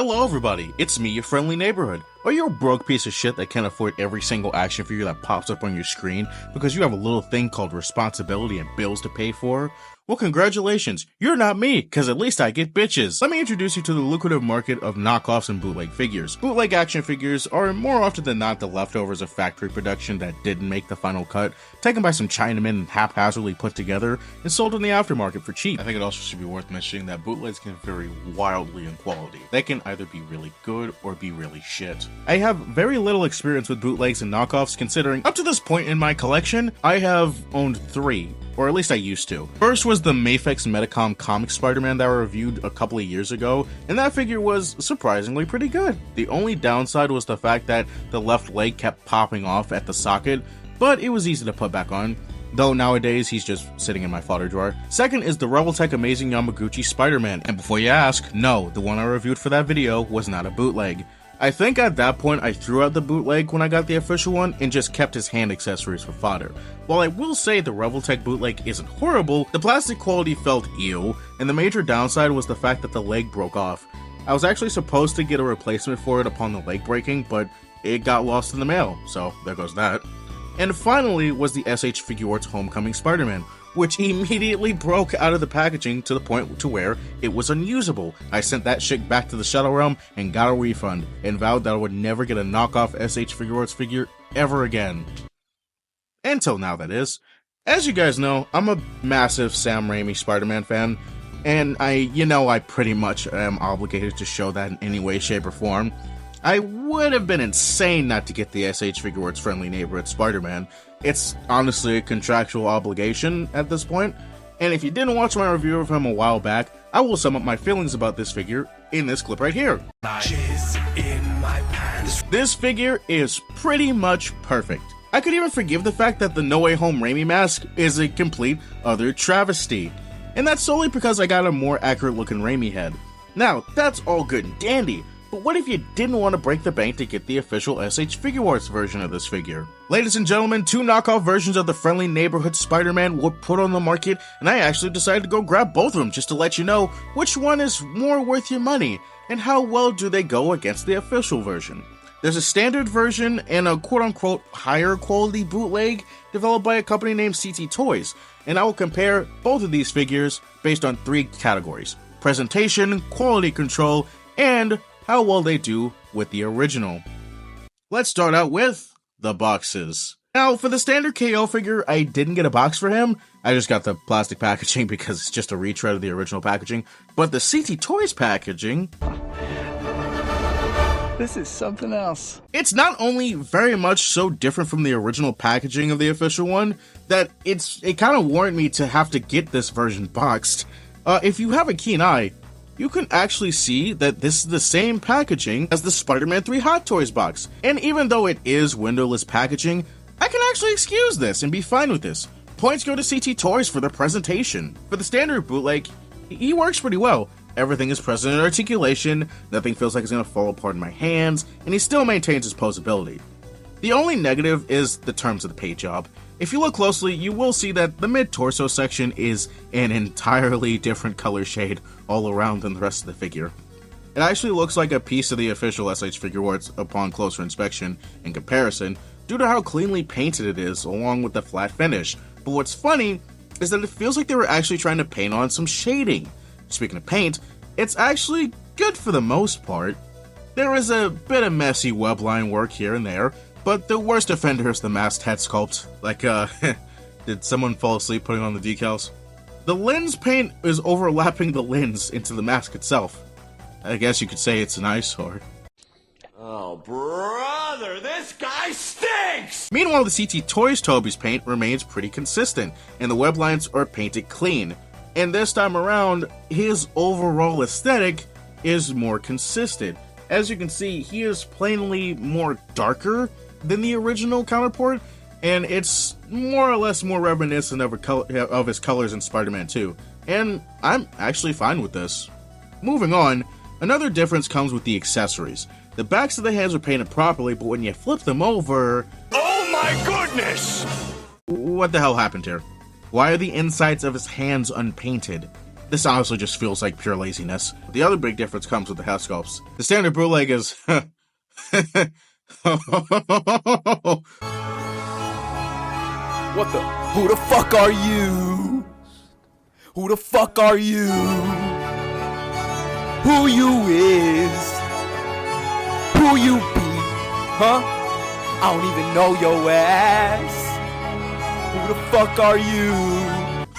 Hello everybody, it's me, your friendly neighborhood. Are you a broke piece of shit that can't afford every single action figure that pops up on your screen because you have a little thing called responsibility and bills to pay for? Well, congratulations, you're not me, cause at least I get bitches. Let me introduce you to the lucrative market of knockoffs and bootleg figures. Bootleg action figures are more often than not the leftovers of factory production that didn't make the final cut, taken by some Chinamen and haphazardly put together and sold in the aftermarket for cheap. I think it also should be worth mentioning that bootlegs can vary wildly in quality. They can either be really good or be really shit. I have very little experience with bootlegs and knockoffs, considering up to this point in my collection, I have owned 3. Or at least I used to. First was the Mafex Medicom comic Spider-Man that I reviewed a couple of years ago, and that figure was surprisingly pretty good. The only downside was the fact that the left leg kept popping off at the socket, but it was easy to put back on, though nowadays he's just sitting in my fodder drawer. Second is the Revoltech Amazing Yamaguchi Spider-Man, and before you ask, no, the one I reviewed for that video was not a bootleg. I think at that point I threw out the bootleg when I got the official one and just kept his hand accessories for fodder. While I will say the Revoltech bootleg isn't horrible, the plastic quality felt ew, and the major downside was the fact that the leg broke off. I was actually supposed to get a replacement for it upon the leg breaking, but it got lost in the mail, so there goes that. And finally was the SH Figuarts Homecoming Spider-Man, which immediately broke out of the packaging to the point to where it was unusable. I sent that shit back to the Shadow Realm and got a refund, and vowed that I would never get a knockoff SH Figuarts figure ever again. Until now, that is. As you guys know, I'm a massive Sam Raimi Spider-Man fan, and I pretty much am obligated to show that in any way, shape, or form. I would have been insane not to get the SH Figuarts Friendly Neighborhood Spider-Man. It's honestly a contractual obligation at this point, and if you didn't watch my review of him a while back, I will sum up my feelings about this figure in this clip right here. This figure is pretty much perfect. I could even forgive the fact that the No Way Home Raimi mask is a complete other travesty, and that's solely because I got a more accurate looking Raimi head. Now, that's all good and dandy, but what if you didn't want to break the bank to get the official SH Figuarts version of this figure? Ladies and gentlemen, 2 knockoff versions of the Friendly Neighborhood Spider-Man were put on the market, and I actually decided to go grab both of them just to let you know which one is more worth your money, and how well do they go against the official version. There's a standard version and a quote-unquote higher quality bootleg developed by a company named CT Toys, and I will compare both of these figures based on 3 categories: presentation, quality control, and how well they do with the original. Let's start out with the boxes. Now, for the standard KO figure, I didn't get a box for him. I just got the plastic packaging because it's just a retread of the original packaging. But the CT Toys packaging, this is something else. It's not only very much so different from the original packaging of the official one, that it kind of warranted me to have to get this version boxed. If you have a keen eye, you can actually see that this is the same packaging as the Spider-Man 3 Hot Toys box. And even though it is windowless packaging, I can actually excuse this and be fine with this. Points go to CT Toys for their presentation. For the standard bootleg, he works pretty well. Everything is present in articulation, nothing feels like it's going to fall apart in my hands, and he still maintains his posability. The only negative is the terms of the paint job. If you look closely, you will see that the mid-torso section is an entirely different color shade all around than the rest of the figure. It actually looks like a piece of the official SH Figuarts upon closer inspection in comparison, due to how cleanly painted it is along with the flat finish. But what's funny is that it feels like they were actually trying to paint on some shading. Speaking of paint, it's actually good for the most part. There is a bit of messy webline work here and there, but the worst offender is the masked head sculpt. Like, did someone fall asleep putting on the decals? The lens paint is overlapping the lens into the mask itself. I guess you could say it's an eyesore. Oh, brother, this guy stinks! Meanwhile, the CT Toys Tobey's paint remains pretty consistent, and the web lines are painted clean. And this time around, his overall aesthetic is more consistent. As you can see, he is plainly more darker than the original counterpart, and it's more or less more reminiscent of his colors in Spider-Man 2, and I'm actually fine with this. Moving on, another difference comes with the accessories. The backs of the hands are painted properly, but when you flip them over... Oh my goodness! What the hell happened here? Why are the insides of his hands unpainted? This honestly just feels like pure laziness. The other big difference comes with the house sculpts. The standard bootleg is... What the? Who the fuck are you? Who the fuck are you? Who you is? Who you be? Huh? I don't even know your ass. Who the fuck are you?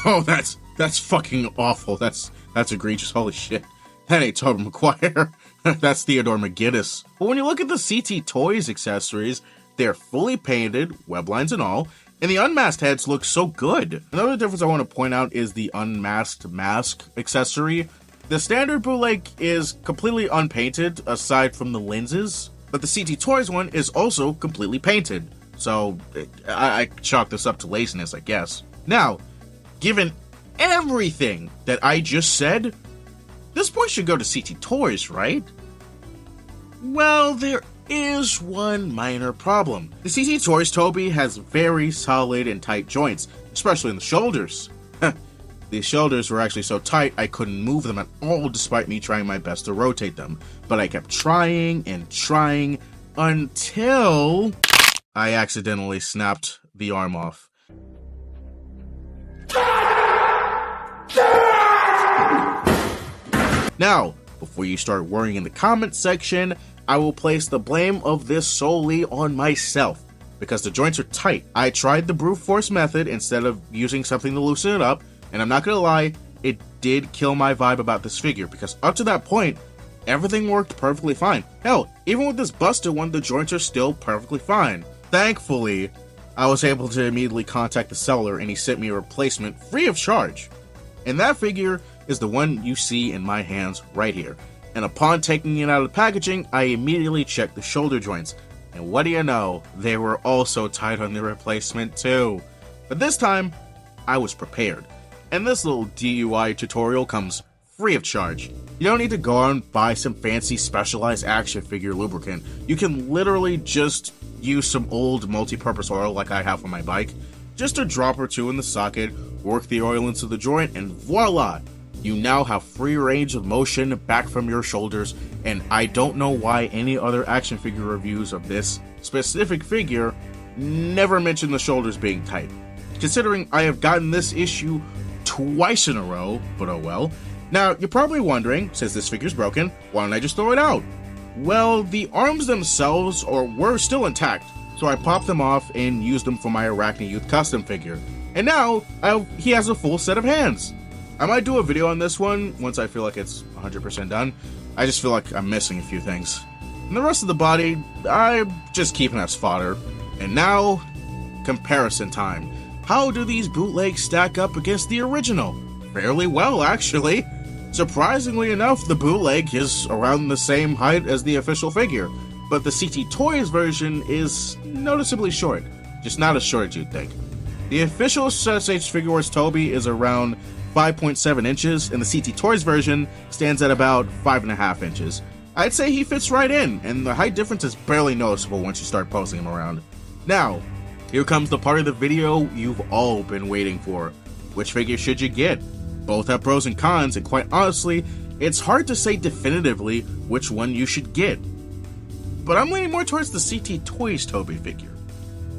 Oh, that's fucking awful. That's egregious. Holy shit. That ain't Tobey Maguire. That's Theodore McGinnis. But when you look at the CT Toys accessories, they're fully painted, web lines and all, and the unmasked heads look so good. Another difference I want to point out is the unmasked mask accessory. The standard bootleg is completely unpainted aside from the lenses, but the CT Toys one is also completely painted. So I chalk this up to laziness, I guess. Now, given everything that I just said, this boy should go to CT Toys, right? Well, there is one minor problem. The CT Toys Tobey has very solid and tight joints, especially in the shoulders. These shoulders were actually so tight I couldn't move them at all despite me trying my best to rotate them. But I kept trying and trying until I accidentally snapped the arm off. Now, before you start worrying in the comments section, I will place the blame of this solely on myself, because the joints are tight. I tried the brute force method instead of using something to loosen it up, and I'm not gonna lie, it did kill my vibe about this figure, because up to that point, everything worked perfectly fine. Hell, even with this busted one, the joints are still perfectly fine. Thankfully, I was able to immediately contact the seller and he sent me a replacement free of charge. And that figure is the one you see in my hands right here. And upon taking it out of the packaging, I immediately checked the shoulder joints. And what do you know, they were also tight on the replacement too. But this time, I was prepared. And this little DIY tutorial comes free of charge. You don't need to go out and buy some fancy specialized action figure lubricant. You can literally just use some old multi-purpose oil like I have on my bike. Just a drop or two in the socket, work the oil into the joint, and voila! You now have free range of motion back from your shoulders, and I don't know why any other action figure reviews of this specific figure never mention the shoulders being tight. Considering I have gotten this issue twice in a row, but oh well. Now, you're probably wondering, since this figure's broken, why don't I just throw it out? Well, the arms themselves were still intact, so I popped them off and used them for my ArachnidYouth custom figure. And now, he has a full set of hands. I might do a video on this one once I feel like it's 100% done. I just feel like I'm missing a few things. And the rest of the body, I'm just keeping as fodder. And now, comparison time. How do these bootlegs stack up against the original? Fairly well, actually. Surprisingly enough, the bootleg is around the same height as the official figure, but the CT Toys version is noticeably short. Just not as short as you'd think. The official SH Figure Wars Tobey is around 5.7 inches, and the CT Toys version stands at about 5.5 inches. I'd say he fits right in, and the height difference is barely noticeable once you start posing him around. Now, here comes the part of the video you've all been waiting for. Which figure should you get? Both have pros and cons, and quite honestly, it's hard to say definitively which one you should get. But I'm leaning more towards the CT Toys Tobey figure.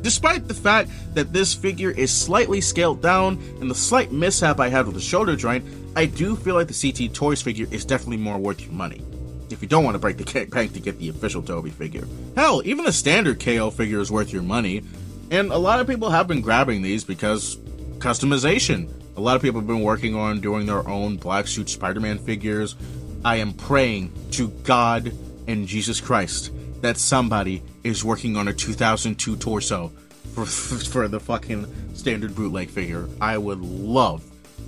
Despite the fact that this figure is slightly scaled down and the slight mishap I had with the shoulder joint, I do feel like the CT Toys figure is definitely more worth your money. If you don't want to break the bank to get the official Tobey figure. Hell, even the standard KO figure is worth your money, and a lot of people have been grabbing these because customization. A lot of people have been working on doing their own black suit Spider-Man figures. I am praying to God and Jesus Christ that somebody is working on a 2002 torso for the fucking standard bootleg figure. I would love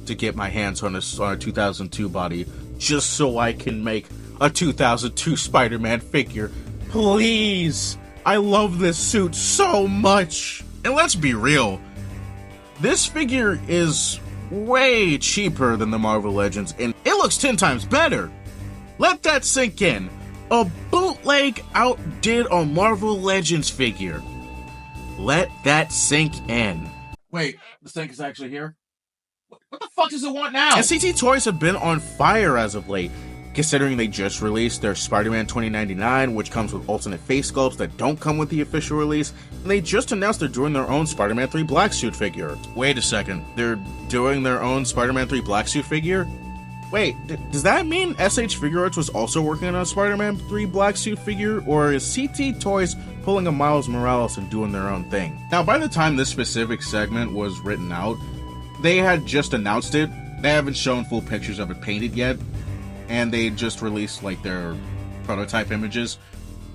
to get my hands on a 2002 body just so I can make a 2002 Spider-Man figure. Please! I love this suit so much! And let's be real, this figure is way cheaper than the Marvel Legends, and it looks 10 times better. Let that sink in. A bootleg outdid a Marvel Legends figure. Let that sink in. Wait, the sink is actually here? What the fuck does it want now? And CT Toys have been on fire as of late, considering they just released their Spider-Man 2099, which comes with alternate face sculpts that don't come with the official release, and they just announced they're doing their own Spider-Man 3 Black Suit figure. Wait a second, they're doing their own Spider-Man 3 Black Suit figure? Wait, does that mean SH Figure Arts was also working on a Spider-Man 3 Black Suit figure, or is CT Toys pulling a Miles Morales and doing their own thing? Now, by the time this specific segment was written out, they had just announced it. They haven't shown full pictures of it painted yet, and they just released like their prototype images.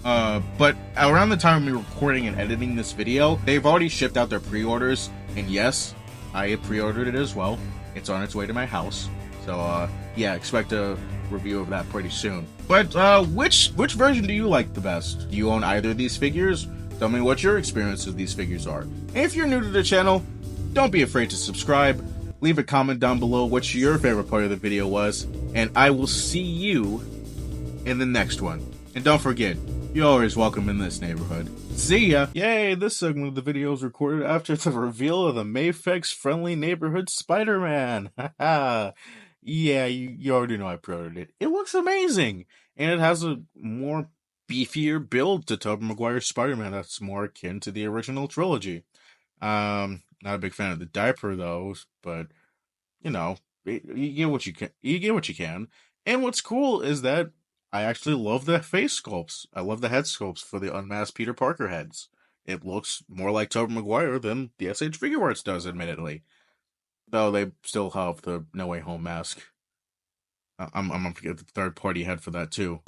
But around the time we were recording and editing this video, they've already shipped out their pre-orders, and yes, I pre-ordered it as well. It's on its way to my house. So, yeah, expect a review of that pretty soon. But, which version do you like the best? Do you own either of these figures? Tell me what your experience with these figures are. And if you're new to the channel, don't be afraid to subscribe. Leave a comment down below what your favorite part of the video was, and I will see you in the next one. And don't forget, you're always welcome in this neighborhood. See ya! Yay, this segment of the video is recorded after the reveal of the Mayfix Friendly Neighborhood Spider-Man. Haha. Yeah, you already know I pre-ordered it. It looks amazing! And it has a more beefier build to Tobey Maguire's Spider-Man that's more akin to the original trilogy. Not a big fan of the diaper though, but you know, you get what you can. You get what you can. And what's cool is that I actually love the face sculpts. I love the head sculpts for the unmasked Peter Parker heads. It looks more like Tobey Maguire than the SH Figure Arts does, admittedly. Though they still have the No Way Home mask. I'm gonna forget the third party head for that too.